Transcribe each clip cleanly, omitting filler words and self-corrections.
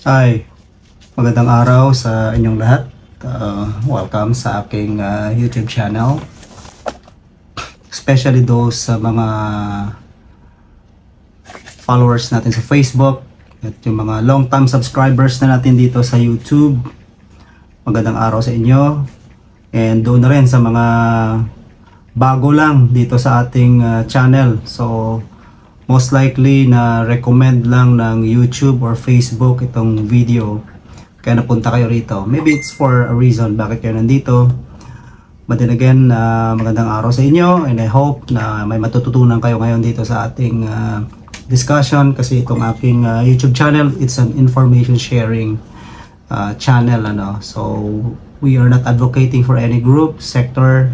Hi, magandang araw sa inyong lahat. Welcome sa aking YouTube channel. Especially those sa mga followers natin sa Facebook at yung mga long-time subscribers na natin dito sa YouTube. Magandang araw sa inyo. And doon na rin sa mga bago lang dito sa ating channel. So, most likely na recommend lang ng YouTube or Facebook itong video kaya napunta kayo rito. Maybe it's for a reason bakit kayo nandito, but then again, magandang araw sa inyo, and I hope na may matututunan kayo ngayon dito sa ating discussion, kasi itong aking YouTube channel, it's an information sharing channel, ano. So we are not advocating for any group, sector,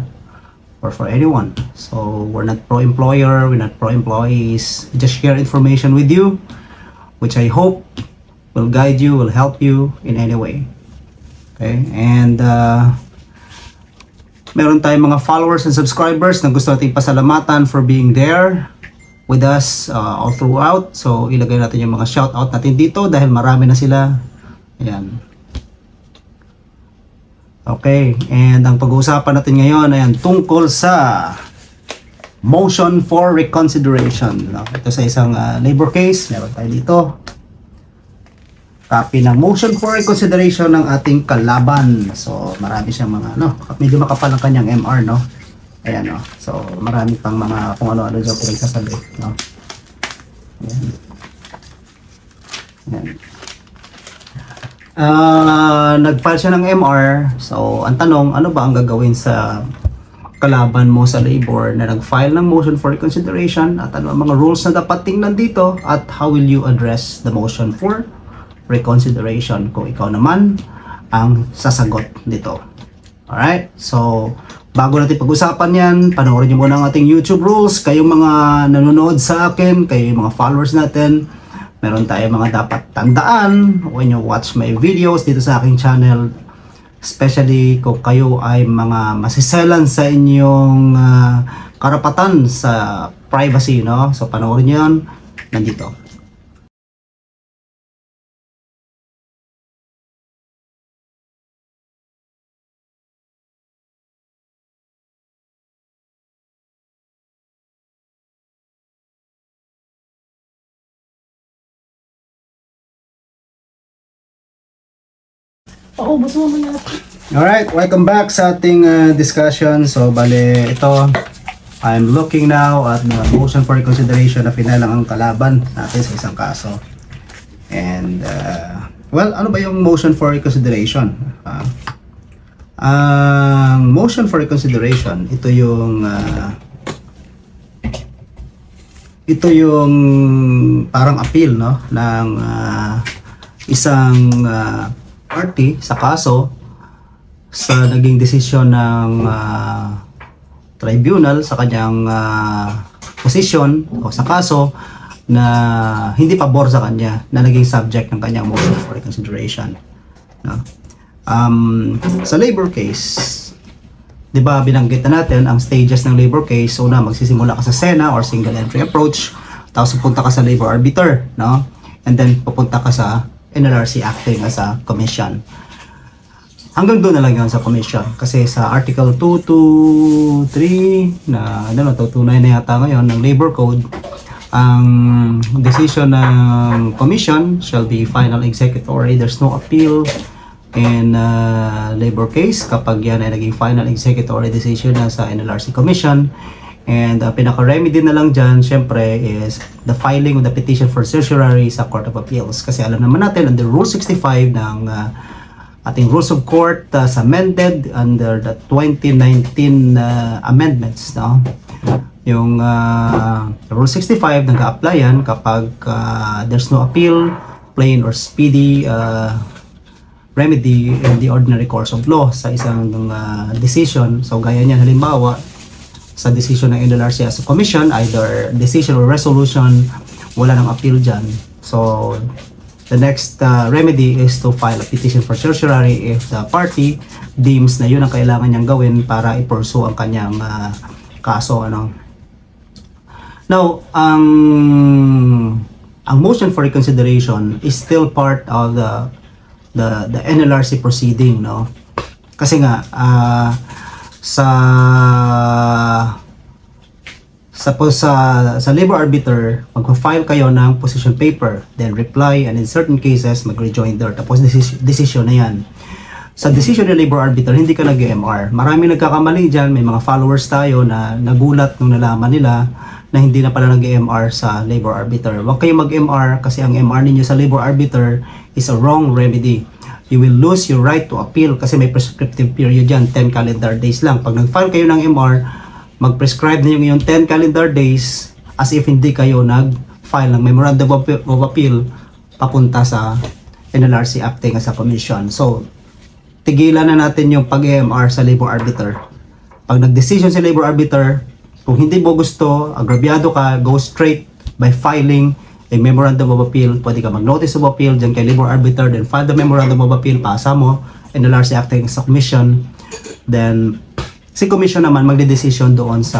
or for anyone. So we're not pro-employer, we're not pro-employees. We just share information with you, which I hope will guide you, will help you in any way. Okay, and meron tayong mga followers and subscribers na gusto nating pasalamatan for being there with us all throughout. So ilagay natin yung mga shout out natin dito dahil marami na sila. Ayan. Okay, and ang pag-uusapan natin ngayon ay tungkol sa motion for reconsideration. Ito sa isang labor case, meron tayo dito. Copy ng motion for reconsideration ng ating kalaban. So, marami siyang mga, medyo makapal ang kanyang MR, no? Ayan, no? So, marami pang mga kung ano-ano dyan pinagsasabi, no? Ayan. Ayan. Nag-file siya ng MR. So ang tanong, ano ba ang gagawin sa kalaban mo sa labor na nag-file ng motion for reconsideration, at ano ang mga rules na dapat tingnan dito, at how will you address the motion for reconsideration kung ikaw naman ang sasagot dito. Alright, so bago natin pag-usapan yan, panoorin nyo muna ang ating YouTube rules. Kayong mga nanonood sa akin, kayong mga followers natin, meron tayo mga dapat tandaan when you watch my videos dito sa aking channel, especially kung kayo ay mga masiselan sa inyong karapatan sa privacy, no? So panoorin niyo yan nandito. Oo, gusto mo na. Alright, welcome back sa ating discussion. So bale, ito, I'm looking now at the motion for reconsideration na pinalang ang kalaban natin sa isang kaso. And well, ano ba yung motion for reconsideration? Ang motion for reconsideration, ito yung parang appeal, no, ng isang party sa kaso sa naging desisyon ng tribunal sa kanyang posisyon o sa kaso na hindi pabor sa kanya, na naging subject ng kanyang motion for reconsideration, no? Sa labor case, di ba binanggit na natin ang stages ng labor case. Una, magsisimula ka sa SENA or single entry approach, tapos pupunta ka sa labor arbiter, no? And then pupunta ka sa NLRC acting as a commission. Hanggang doon na lang yun sa commission, kasi sa Article 223 na tunay na yata ngayon ng Labor Code, ang decision ng commission shall be final executory. There's no appeal in labor case kapag yan ay naging final executory decision na sa NLRC commission. And pinaka-remedy na lang dyan, syempre, is the filing of the petition for certiorari sa Court of Appeals. Kasi alam naman natin, under Rule 65 ng ating Rules of Court, as amended under the 2019 amendments, no? Yung Rule 65, nag-a-apply yan kapag there's no appeal, plain or speedy remedy in the ordinary course of law sa isang decision. So, gaya niyan, halimbawa, sa decision ng NLRC as a commission, either decision or resolution, wala nang appeal dyan. So, the next remedy is to file a petition for certiorari if the party deems na yun ang kailangan niyang gawin para i-pursue ang kanyang kaso, ano. Now, ang ang motion for reconsideration is still part of the NLRC proceeding, no? Kasi nga sa labor arbiter, magpa-file kayo ng position paper, then reply, and in certain cases mag-rejoinder, tapos decision na yan. Sa decision ng labor arbiter, hindi ka nag-MR. Marami nagkakamali dyan, may mga followers tayo na nagulat nung nalaman nila na hindi na pala nag-MR sa labor arbiter. Huwag kayo mag-MR kasi ang MR ninyo sa labor arbiter is a wrong remedy. You will lose your right to appeal kasi may prescriptive period yan, 10 calendar days lang. Pag nag-file kayo ng MR, mag-prescribe na yung 10 calendar days as if hindi kayo nag-file ng memorandum of appeal papunta sa NLRC acting as a commission. So, tigilan na natin yung pag-MR sa labor arbiter. Pag nag-decision sa labor arbiter, kung hindi mo gusto, agrabyado ka, go straight by filing a memorandum of appeal. Pwede ka mag-notice of appeal dyan kay labor arbiter, then file the memorandum of appeal, pasa mo, NLRC acting as a commission. Then, si commission naman magde-decision doon sa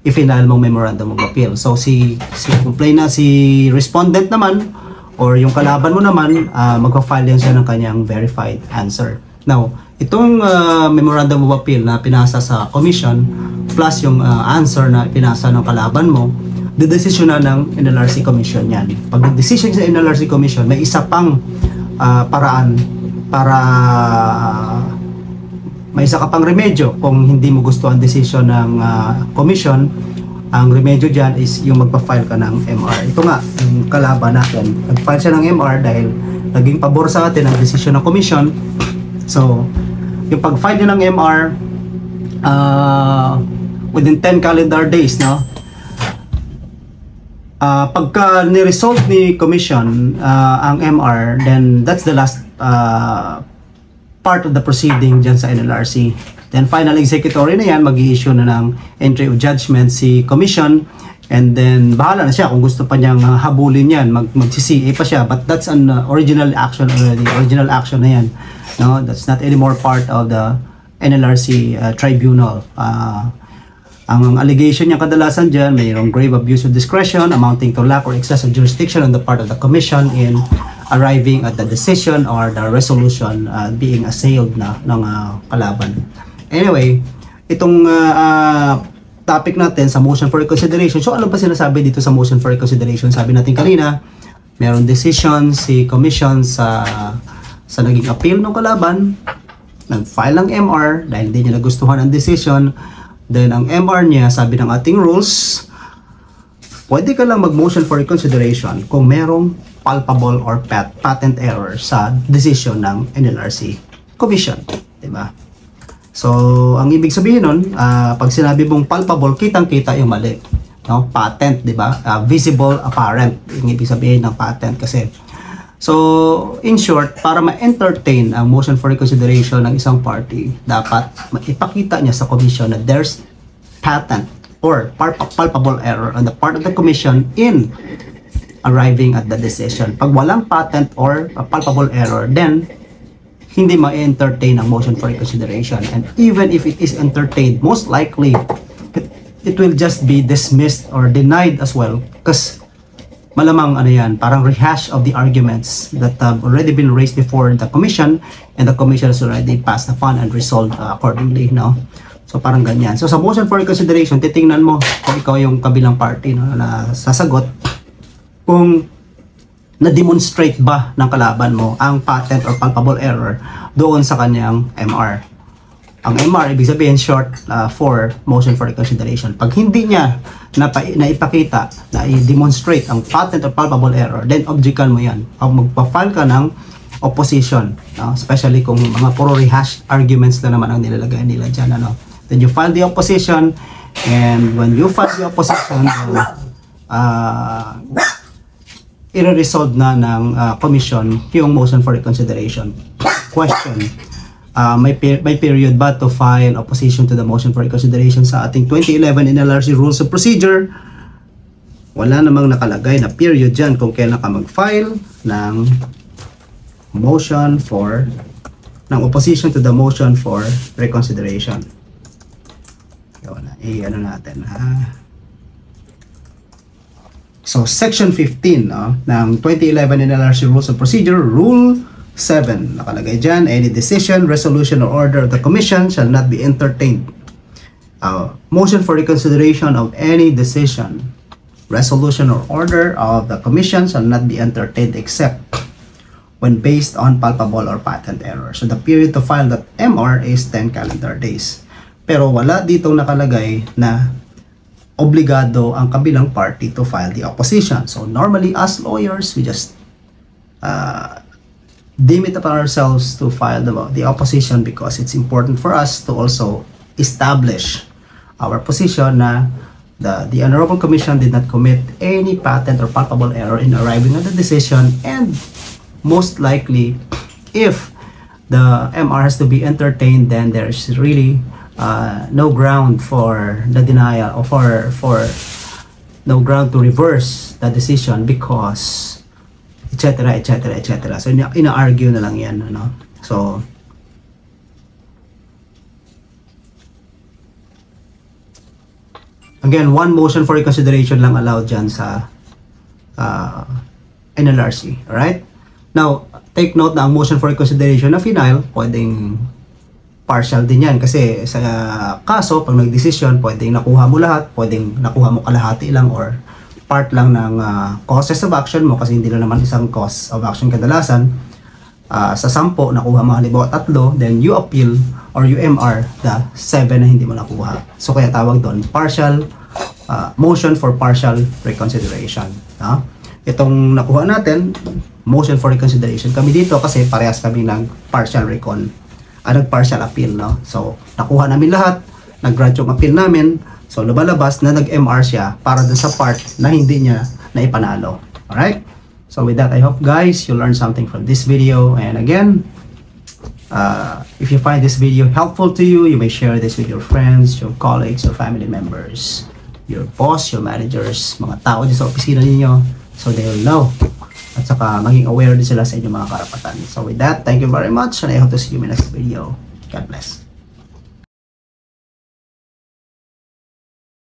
i-final mong memorandum of appeal. So, si complainant, si respondent naman, or yung kalaban mo naman, magpa-file yan siya ng kanyang verified answer. Now, itong memorandum of appeal na pinasa sa commission, plus yung answer na pinasa ng kalaban mo, dedesisyon na ng NLRC Commission yan. Pag nag-decision sa NLRC Commission, may isa pang paraan para may isa ka pang remedyo kung hindi mo gusto ang decision ng Commission. Ang remedyo dyan is yung magpa-file ka ng MR. Ito nga, yung kalaban natin. Nag-file siya ng MR dahil naging pabor sa atin ang decision ng Commission. So, yung pag-file nyo ng MR, within 10 calendar days, no? Pagka ni-resolve ni Commission ang MR, then that's the last part of the proceeding dyan sa NLRC. Then final executory na yan, mag-i-issue na ng entry of judgment si Commission, and then bahala na siya kung gusto pa niyang habulin yan, mag-CCA pa siya, but that's an original action already, original action na yan. No, that's not anymore part of the NLRC tribunal. Ang allegation niya kadalasan dyan, mayroong grave abuse of discretion amounting to lack or excess of jurisdiction on the part of the Commission in arriving at the decision or the resolution being assailed na ng kalaban. Anyway, itong topic natin sa motion for reconsideration. So ano ba sinasabi dito sa motion for reconsideration? Sabi natin kanina, mayroong decision si Commission sa naging appeal ng kalaban, nag-file ng MR dahil hindi niya nagustuhan ang decision. Then ang MR niya, sabi ng ating rules, pwede ka lang mag-motion for reconsideration kung merong palpable or patent error sa decision ng NLRC Commission, diba? So, ang ibig sabihin nun, pag sinabi mong palpable, kitang-kita yung mali, no? Patent, diba? Visible, apparent, yung ibig sabihin ng patent kasi. So, in short, para ma-entertain ang motion for reconsideration ng isang party, dapat ipakita niya sa commission na there's patent or palpable error on the part of the commission in arriving at the decision. Pag walang patent or palpable error, then hindi ma-entertain ang motion for reconsideration. And even if it is entertained, most likely, it will just be dismissed or denied as well because malamang ano yan, parang rehash of the arguments that have already been raised before the commission, and the commission has already passed upon and resolved accordingly, no? So parang ganyan. So sa motion for reconsideration, titingnan mo kung ikaw yung kabilang party, no, na sasagot kung na-demonstrate ba ng kalaban mo ang patent or palpable error doon sa kanyang MR. Ang MR, ibig sabihin short for motion for reconsideration. Pag hindi niya naipakita, na i-demonstrate ang patent or palpable error, then objectan mo yan. Pag magpa-file ka ng opposition, no? Especially kung mga puro rehash arguments na naman ang nilalagay nila dyan, ano? Then you file the opposition, and when you file the opposition, i-resolve na ng commission yung motion for reconsideration. Question: may period ba to file opposition to the motion for reconsideration sa ating 2011 NLRC Rules of Procedure? Wala namang nakalagay na period dyan kung kailan ka mag-file ng motion for opposition to the motion for reconsideration. Ano natin, So, Section 15 ng 2011 NLRC Rules of Procedure, Rule 7. Nakalagay dyan, any decision, resolution, or order of the Commission shall not be entertained. Motion for reconsideration of any decision, resolution, or order of the Commission shall not be entertained except when based on palpable or patent error. So, the period to file that MR is 10 calendar days. Pero wala ditong nakalagay na obligado ang kabilang party to file the opposition. So normally as lawyers, we just deem it upon ourselves to file the opposition because it's important for us to also establish our position na the Honorable Commission did not commit any patent or palpable error in arriving at the decision, and most likely if the MR has to be entertained, then there's really no ground for the denial or for no ground to reverse the decision because etc. So ina-argue na lang yan, ano. So again, one motion for reconsideration lang allowed dyan sa NLRC. Alright? Now, take note na ang motion for reconsideration na final, pwedeng partial din yan kasi sa kaso pag nag-decision pwedeng nakuha mo lahat, pwedeng nakuha mo kalahati lang or part lang ng causes of action mo kasi hindi lang naman isang cause of action kadalasan. Sa 10 nakuha mo halimbawa 3, then you appeal or you MR the 7 na hindi mo nakuha. So kaya tawag doon partial motion for partial reconsideration. Itong nakuha natin motion for reconsideration kami dito kasi parehas kami ng partial recon. Nag-partial appeal, no? So, nakuha namin lahat, nag-grant yung appeal namin, so lumalabas na nag-MR siya para dun sa part na hindi niya naipanalo. Alright? So, with that, I hope guys, you learned something from this video. And again, if you find this video helpful to you, you may share this with your friends, your colleagues, your family members, your boss, your managers, mga tao dyan sa opisina ninyo, so they will know. At saka maging aware din sila sa inyong mga karapatan. So with that, thank you very much and I hope to see you in my next video. God bless.